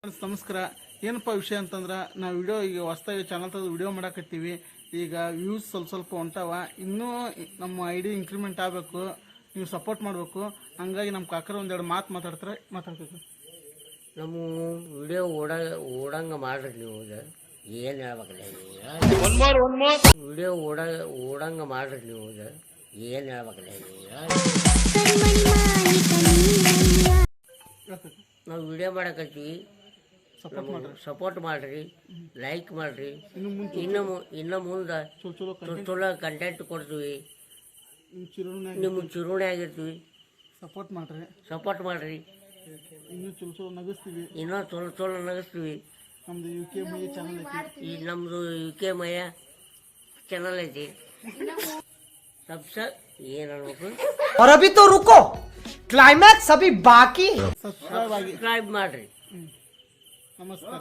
ನಮಸ್ಕಾರ. ಏನಪ್ಪ ವಿಷಯ ಅಂತಂದ್ರೆ ನಾವು ವಿಡಿಯೋ ಈಗ ಹೊಸದಾಗಿ ಚಾನಲ್ ತೆಗೆದು ವಿಡಿಯೋ ಮಾಡಾಕತ್ತೀವಿ. ಈಗ ವ್ಯೂಸ್ ಸ್ವಲ್ಪ ಹೊಂಟಾವ. ಇನ್ನೂ ನಮ್ಮ ಐಡಿ ಇಂಕ್ರಿಮೆಂಟ್ ಆಗಬೇಕು, ನೀವು ಸಪೋರ್ಟ್ ಮಾಡಬೇಕು. ಹಂಗಾಗಿ ನಮ್ಮ ಕಾಕರು ಒಂದೆರಡು ಮಾತಾಡ್ಬೇಕು. ನಮ್ಮ ವಿಡಿಯೋ ಓಡಂಗ ಮಾಡ್ರಿ. ನೀವು ಏನು ಹೇಳ್ಬೇಕಲ್ಲ, ವಿಡಿಯೋ ಓಡಂಗ ಮಾಡ್ರಿ. ನೀವು ಏನು ಹೇಳ್ಬೇಕಲ್ಲ, ನಾವು ವಿಡಿಯೋ ಮಾಡಕತ್ತೀವಿ. ಸಪೋರ್ಟ್ ಮಾಡ್ರಿ, ಲೈಕ್ ಮಾಡ್ರಿ. ಇನ್ನು ಮುಂದೆ ಚಲೋ ಕಂಟೆಂಟ್ ಕೊಡ್ತೀವಿ, ನಿಮ್ಗೆ ಚಿರುಣಿ ಆಗಿರ್ತೀವಿ. ಸಪೋರ್ಟ್ ಮಾಡ್ರಿ. ಇನ್ನೂ ಚಲೋ ನಗಿಸ್ತೀವಿ. ಚಲೋ ನಗಿಸ್ತೀವಿ. ನಮ್ದು UK ಮಯ್ಯ ಚಾನಲ್ ಐತಿ. ನಮ್ಮದು UK ಮಯ್ಯ ಚಾನಲ್ ಐತಿ. ಏನು ಹೇಳ್ಬೇಕು? और अभी तो रुको, क्लाइमैक्स अभी बाकी. ಸಬ್ಸ್ಕ್ರೈಬ್ ಮಾಡ್ರಿ. ನಮಸ್ಕಾರ.